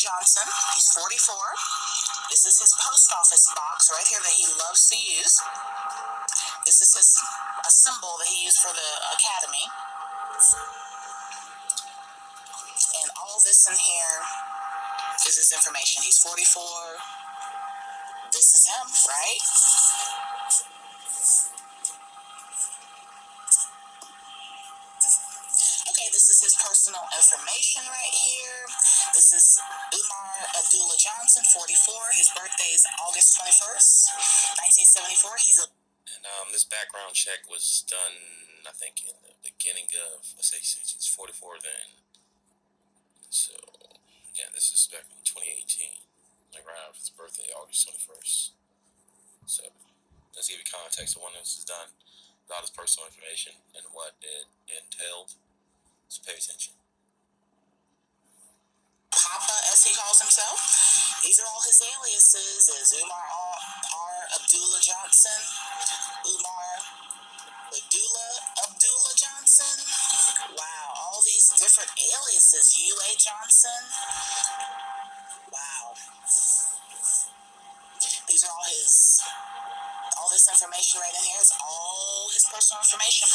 Johnson. He's 44. This is his post office box right here that he loves to use. This is a symbol that he used for the academy. And all this in here is his information. He's 44. This is him, right? Okay, this is his personal information right here. This is Umar Abdullah Johnson, 44. His birthday is August 21st, 1974. And this background check was done, I think, in the beginning of, let's say, he's 44 then. So, yeah, this is back in 2018, like right after his birthday, August 21st. So, let's give you context of when this is done, about his personal information and what it entailed. So pay attention. Papa, as he calls himself. These are all his aliases. Is Umar R. Abdullah Johnson, Umar Abdullah Johnson. Wow, all these different aliases. UA Johnson. Wow. These are all this information right in here is all his personal information.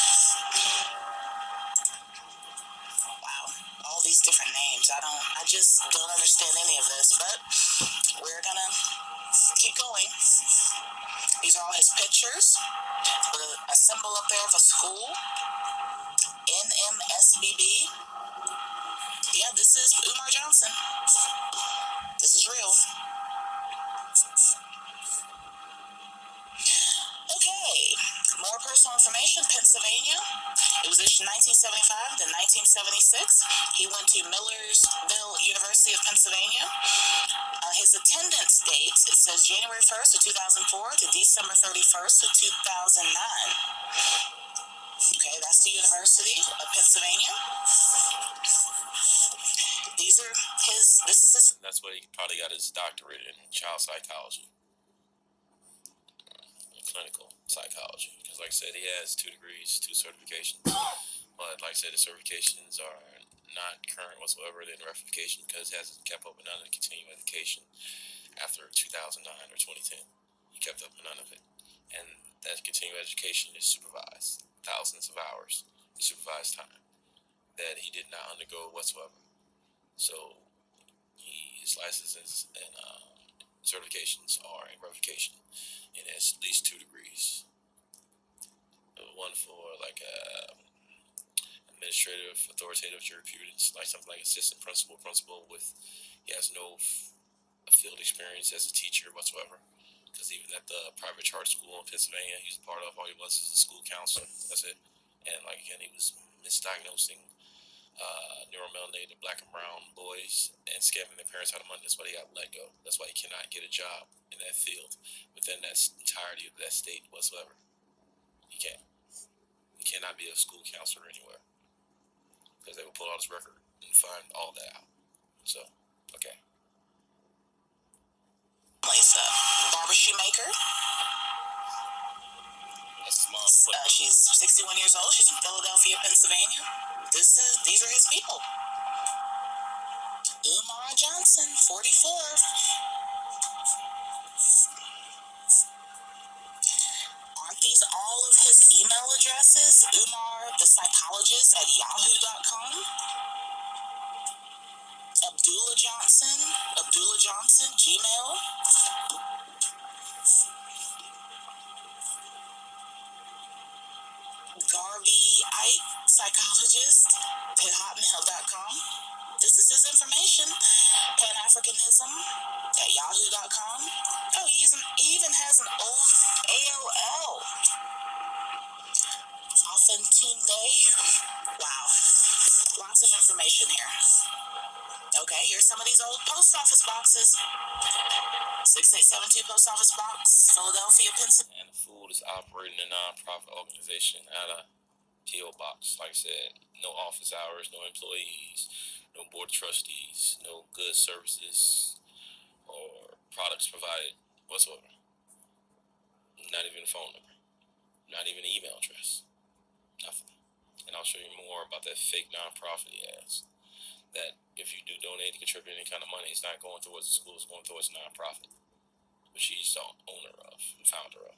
Wow, all these different names. I just don't understand any of this, but we're gonna keep going. These are all his pictures with a symbol up there of a school. NMSBB. Yeah, this is Umar Johnson. This is real. Okay, more personal information. Pennsylvania. It was issued 1975 to 1976. He went to Millersville University of Pennsylvania. His attendance dates, it says January 1st of 2004 to December 31st of 2009. Okay, that's the University of Pennsylvania. This is his. That's what he probably got his doctorate in child psychology. Clinical psychology. Because like I said, he has 2 degrees, 2 certifications. But like I said, the certifications are not current whatsoever. They're in verification because he hasn't kept up with none of the continuing education after 2009 or 2010. He kept up with none of it. And that continuing education is supervised. Thousands of hours of supervised time that he did not undergo whatsoever. So his licenses and certifications are in verification. And has at least 2 degrees. One for like administrative, authoritative jurisprudence, like something like assistant principal with. He has no field experience as a teacher whatsoever. Because even at the private charter school in Pennsylvania, he's a part of, all he was is a school counselor. That's it. And like again, he was misdiagnosing neuromelanated black and brown boys and scamming their parents out of money. That's why he got let go. That's why he cannot get a job in that field within that entirety of that state whatsoever. He can't. He cannot be a school counselor anywhere because they will pull out his record and find all that out. So, okay. Lisa, Barbara Shoemaker. She's 61 years old. She's from Philadelphia, Pennsylvania. These are his people. Umar Johnson, 44. Aren't these all of his email addresses? Umar, the psychologist at yahoo.com. Abdullah Johnson, Gmail. Garvey psychologist at hotmail.com. This is his information. Pan-Africanism at yahoo.com. Oh, he even has an old AOL. Authentique. Wow. Lots of information here. Okay, here's some of these old post office boxes. 6872 Post Office Box, Philadelphia, Pennsylvania. And the food is operating a non-profit organization at a P.O. box. Like I said, no office hours, no employees, no board of trustees, no goods, services, or products provided whatsoever. Not even a phone number. Not even an email address. Nothing. And I'll show you more about that fake non-profit he has. that if you do donate and contribute any kind of money, it's not going towards the school, it's going towards a nonprofit, which she's the owner of and founder of.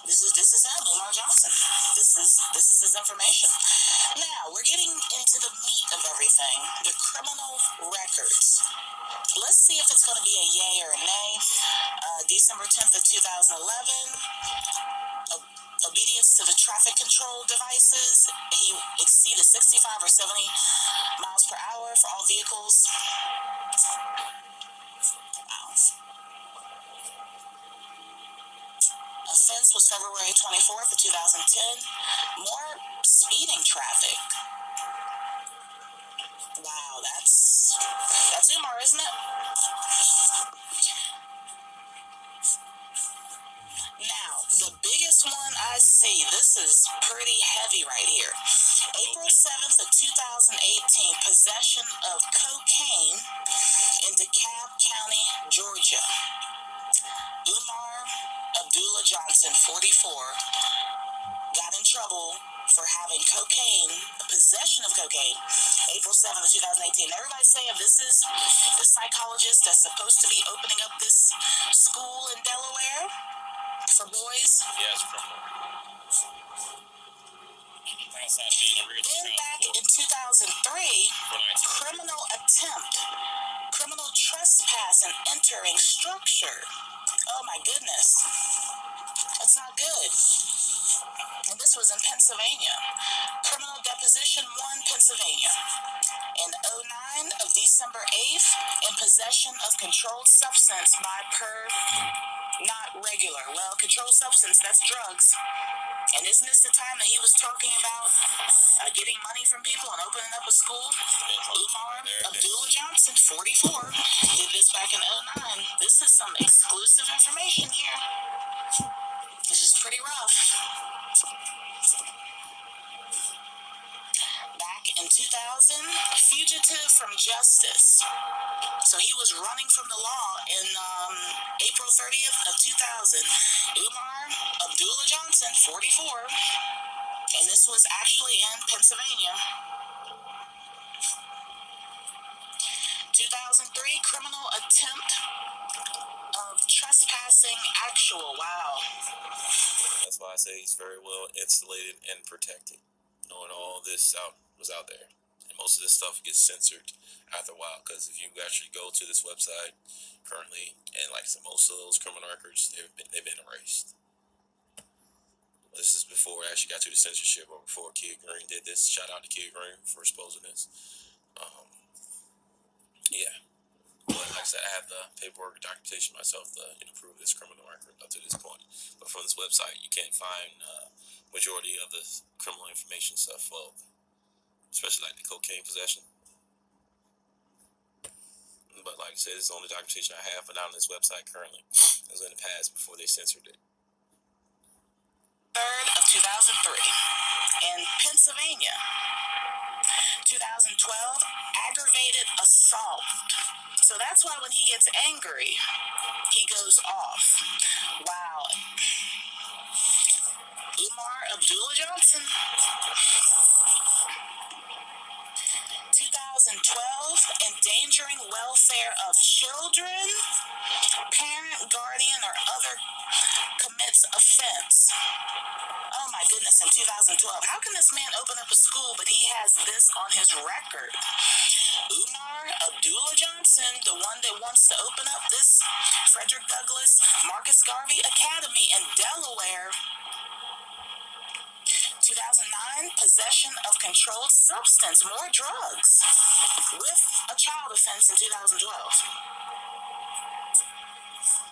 This is him, Lamar Johnson. This is his information. Now we're getting into the meat of everything, the criminal records. Let's see if it's going to be a yay or a nay. December 10th of 2011. Obedience to the traffic control devices. He exceeded 65 or 70 miles per hour for all vehicles. Wow. Offense was February 24th of 2010. More speeding traffic. Wow, that's Umar, isn't it? Now, the biggest one I see, this is pretty heavy right here. April 7th of 2018, possession of cocaine in DeKalb County, Georgia. Umar Abdullah Johnson, 44, got in trouble for having cocaine, possession of cocaine, April 7th of 2018. Everybody's saying this is the psychologist that's supposed to be opening up this school in Delaware for boys. Yeah, it's criminal. Then back in 2003, criminal attempt, criminal trespass and entering structure. Oh my goodness. That's not good. And this was in Pennsylvania. Criminal deposition 1, Pennsylvania. In 09 of December 8th, in possession of controlled substance by not regular. Well, controlled substance, that's drugs. And isn't this the time that he was talking about getting money from people and opening up a school? Umar Abdullah Johnson, 44, did this back in 09. This is some exclusive information here. This is pretty rough. Back in 2000, fugitive from justice. So he was running from the law in April 30th of 2000. Umar Abdullah Johnson, 44, and this was actually in Pennsylvania. 2003, criminal attempt of trespassing actual. Wow. That's why I say he's very well insulated and protected, knowing all this was out there. And most of this stuff gets censored after a while, because if you actually go to this website currently, and like so most of those criminal records, they've been erased. This is before it actually got to the censorship, or before Kid Green did this. Shout out to Kid Green for exposing this. Yeah. But like I said, I have the paperwork documentation myself to prove this criminal record up to this point. But from this website, you can't find majority of the criminal information stuff, well, especially like the cocaine possession. But like I said, it's the only documentation I have, but not on this website currently. It was in the past before they censored it. 3rd of 2003 in Pennsylvania. 2012, aggravated assault. So that's why when he gets angry, he goes off. Wow. Umar Abdullah Johnson. 2012, endangering welfare of children, parent, guardian, or other commits offense. Oh my goodness, in 2012. How can this man open up a school, but he has this on his record? Umar Abdullah Johnson, the one that wants to open up this Frederick Douglass Marcus Garvey Academy in Delaware. 2009, possession of controlled substance, more drugs, with a child offense in 2012.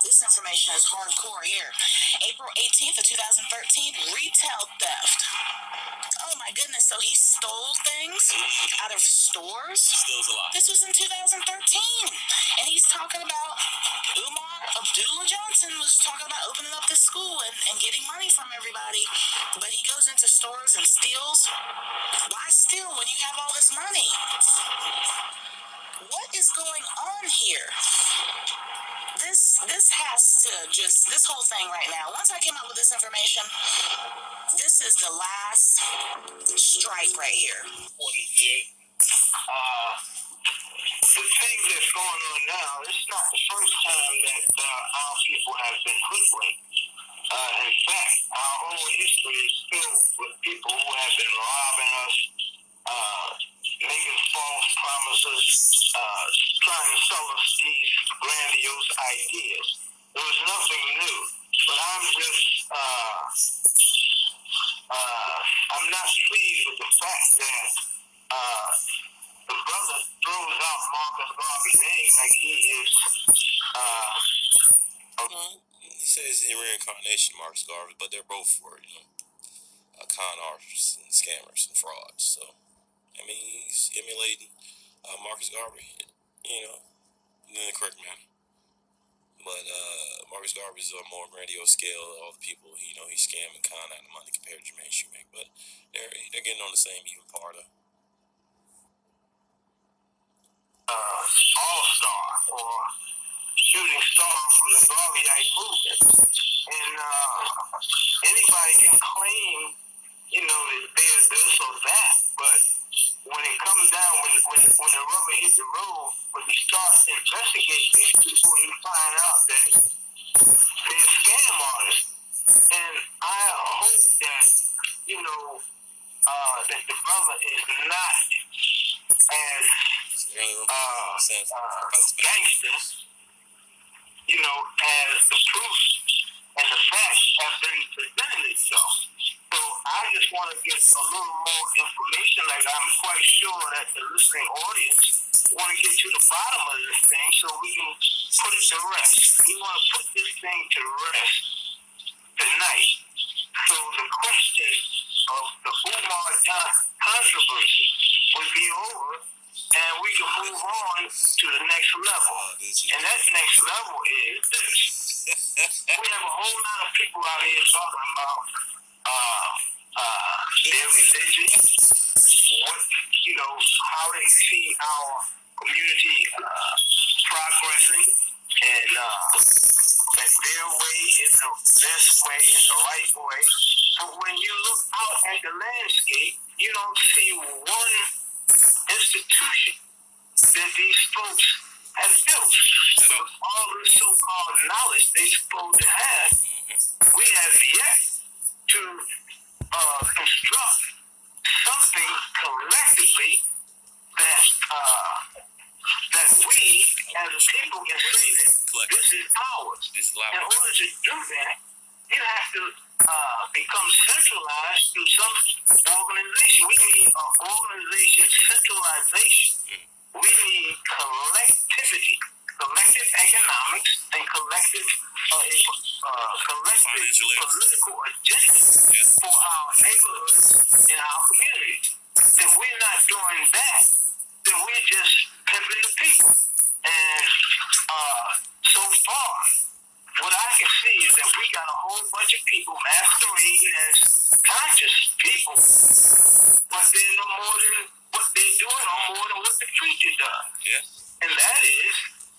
This information is hardcore here. April 18th of 2013, retail theft. Oh my goodness, so he stole things out of stores? Steals a lot. This was in 2013. And he's talking about, Umar Abdullah Johnson was talking about opening up this school and getting money from everybody. But he goes into stores and steals. Why steal when you have all this money? What is going on here? this has to just, this whole thing right now, once I came out with this information, this is the last strike right here. The thing that's going on now, it's not the first time that our people have been hoodwinked. In fact, our whole history is filled with people who have been robbing us, making false promises, trying to sell us these grandiose ideas. There was nothing new, but I'm not pleased with the fact that the brother throws out Marcus Garvey's name like he is. He says he's a reincarnation, Marcus Garvey, but they're both for con artists and scammers and frauds. So, I mean, he's emulating Marcus Garvey, in the correct manner. But Marcus Garvey's on a more grandiose scale. All the people, he scammed and con out of money compared to Jermaine Shoemake. But they're getting on the same even part of. All-star or shooting star from the Garveyite movement. And anybody can claim, that they're this or that, but when it comes down, when the rubber hits the road, when you start investigating these people, you find out that they're scam artists. And I hope that, that the brother is not as gangster, as the proof and the facts have been presented itself. So I just want to get a little more information. Like, I'm quite sure that the listening audience want to get to the bottom of this thing so we can put it to rest. We want to put this thing to rest tonight. So the question of the Umar controversy will be over, and we can move on to the next level. And that next level is this. We have a whole lot of people out here talking about their religion, how they see our community progressing, and that their way is the best way and the right way. But when you look out at the landscape, you don't see one institution that these folks have built. All the so-called knowledge they're supposed to have, we have yet to construct something collectively that we as a people can say that this is ours. In order to do that, you have to become centralized through some organization. We need an organization centralization. We need collectivity, collective economics, and collective political agenda for our neighborhoods and our communities. If we're not doing that, then we're just pimping the people. And so far, what I can see is that we got a whole bunch of people masquerading as conscious people, but they're no more than what they're doing, or more than what the preacher does. Yeah. And that is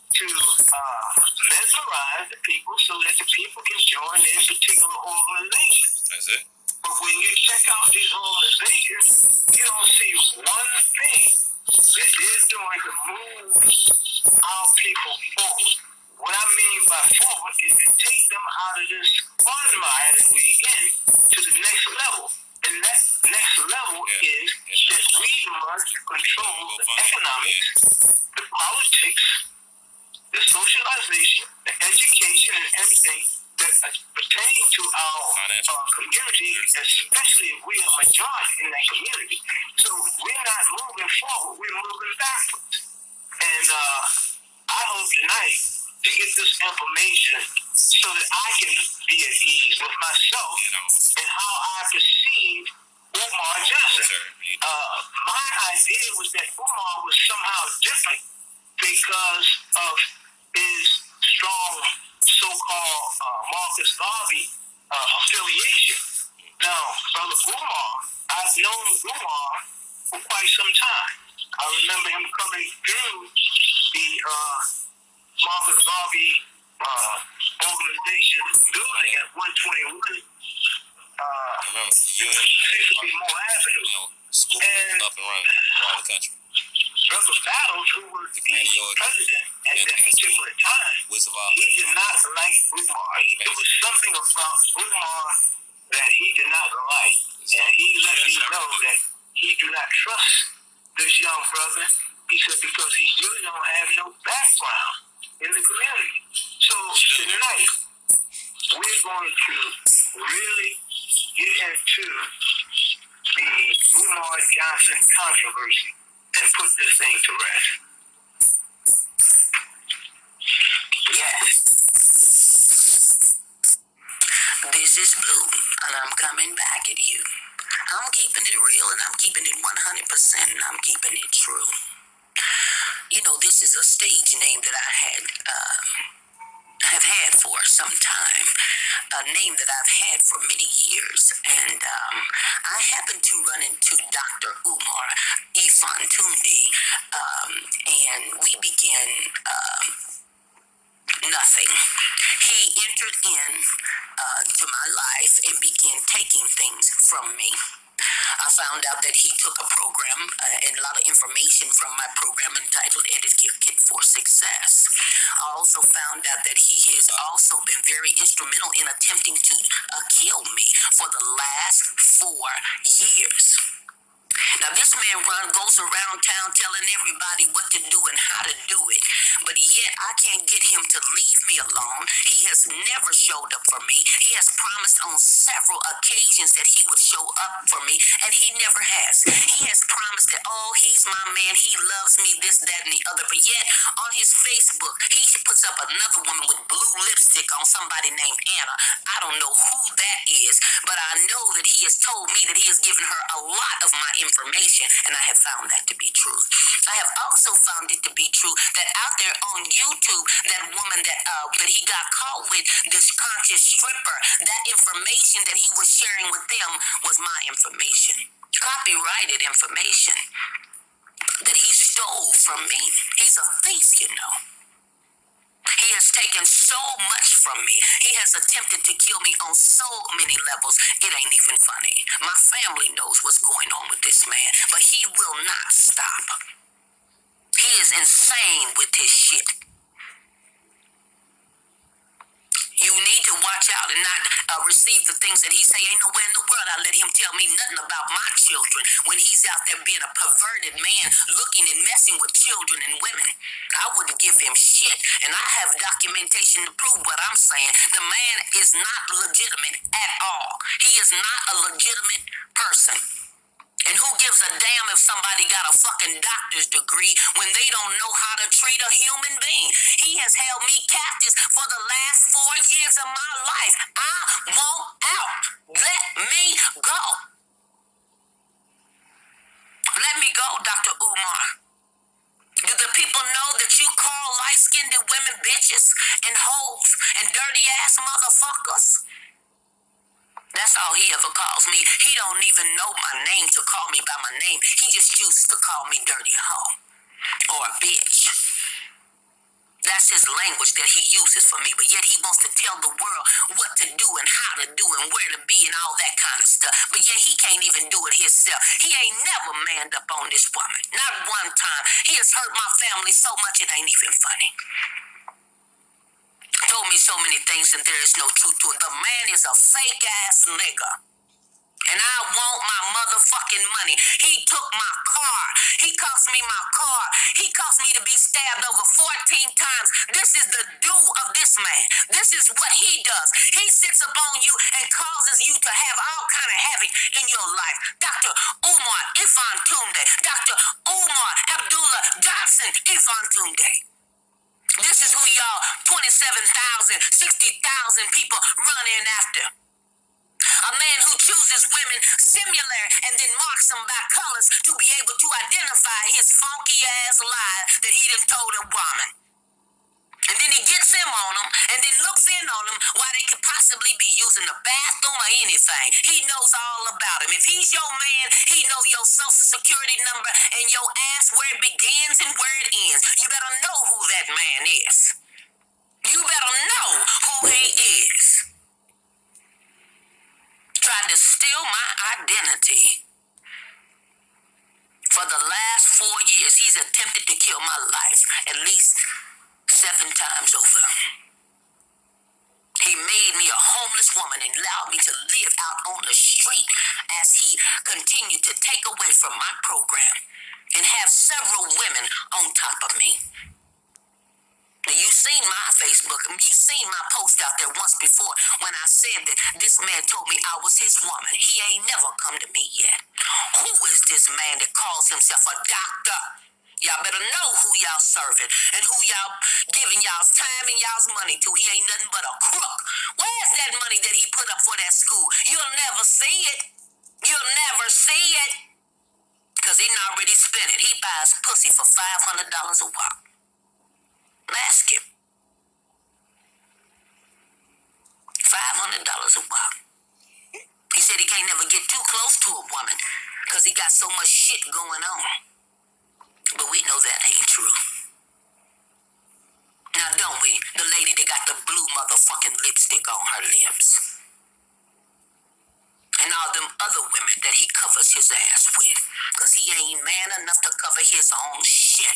to mesmerize the people so that the people can join their particular organization. That's it. But when you check out these organizations, you don't see one thing that they're doing to move our people forward. What I mean by forward is to take them out of this quagmire that we're in to the next level. And that next level is that we must control the economics, the politics, the socialization, the education, and everything that pertain to our community, especially if we're a majority in that community. So we're not moving forward, we're moving backwards. And I hope tonight to get this information so that I can be at ease with myself and how I perceive Umar Johnson. My idea was that Umar was somehow different because of his strong so-called Marcus Garvey affiliation. Now, Brother Umar, I've known Umar for quite some time. I remember him coming through the Marcus Garvey organization building at 121. Remember, the union Seems to be more avenues. school And up and running around the country. Brother Battles, who was the president at that particular time, he did not like Umar. There was something about Umar that he did not like. And he let me know that he do not trust this young brother. He said because he really don't have no background in the community. So tonight, we're going to really get into the Umar Johnson controversy and put this thing to rest. Yes. This is Blue, and I'm coming back at you. I'm keeping it real, and I'm keeping it 100%, and I'm keeping it true. You know, this is a stage name that I have had for some time, a name that I've had for many years, and I happened to run into Dr. Umar Ifantundi, and we began nothing. He entered in to my life and began taking things from me. I found out that he took a program and a lot of information from my program entitled Etiquette for Success. I also found out that he has also been very instrumental in attempting to kill me for the last 4 years. Now, this man goes around town telling everybody what to do and how to do it, but yet I can't get him to leave me alone. He has never showed up for me. He has promised on several occasions that he would show up for me, and he never has. He has promised that, oh, he's my man, he loves me, this, that, and the other, but yet on his Facebook, he puts up another woman with blue lipstick on somebody named Anna. I don't know who that is, but I know that he has told me that he has given her a lot of my information, and I have found that to be true. I have also found it to be true that out there on YouTube, that woman that he got caught with, this conscious stripper, that information that he was sharing with them was my information. Copyrighted information that he stole from me. He's a thief, you know. He has taken so much from me. He has attempted to kill me on so many levels. It ain't even funny. My family knows what's going on with this man, but he will not stop. He is insane with his shit. You need to watch out and not receive the things that he say. Ain't nowhere in the world I let him tell me nothing about my children when he's out there being a perverted man looking and messing with children and women. I wouldn't give him shit, and I have documentation to prove what I'm saying. The man is not legitimate at all. He is not a legitimate person. And who gives a damn if somebody got a fucking doctor's degree when they don't know how to treat a human being? He has held me captive for the last 4 years of my life. I want out. Let me go. Let me go, Dr. Umar. Do the people know that you call light-skinned women bitches and hoes and dirty-ass motherfuckers? That's all he ever calls me. He don't even know my name to call me by my name. He just chooses to call me dirty hoe or a bitch. That's his language that he uses for me, but yet he wants to tell the world what to do and how to do and where to be and all that kind of stuff. But yet he can't even do it himself. He ain't never manned up on this woman. Not one time. He has hurt my family so much it ain't even funny. Told me so many things and there is no truth to it. The man is a fake ass nigga. And I want my motherfucking money. He took my car. He cost me my car. He caused me to be stabbed over 14 times. This is the do of this man. This is what he does. He sits upon you and causes you to have all kind of havoc in your life. Dr. Umar Ifantunde. Dr. Umar Abdullah Johnson Ifantunde. This is who y'all 27,000, 60,000 people run in after. A man who chooses women similar and then marks them by colors to be able to identify his funky ass lie that he done told a woman. And then he gets him on them and then looks in on them while they could possibly be using the bathroom or anything. He knows all about him. If he's your man, he know your social security number and your ass where it begins and where it ends. You better know who that man is. You better He's attempted to kill my life at least 7 times over. He made me a homeless woman and allowed me to live out on the street as he continued to take away from my program and have several women on top of me. Now, you've seen my Facebook, and you've seen my post out there once before when I said that this man told me I was his woman. He ain't never come to me yet. Who is this man that calls himself a doctor? Y'all better know who y'all serving and who y'all giving y'all's time and y'all's money to. He ain't nothing but a crook. Where's that money that he put up for that school? You'll never see it. You'll never see it. Because he already spent it. He buys pussy for $500 a while. Ask him. $500 a while. He said he can't never get too close to a woman because he got so much shit going on. But we know that ain't true. Now don't we? The lady that got the blue motherfucking lipstick on her lips. And all them other women that he covers his ass with. Because he ain't man enough to cover his own shit.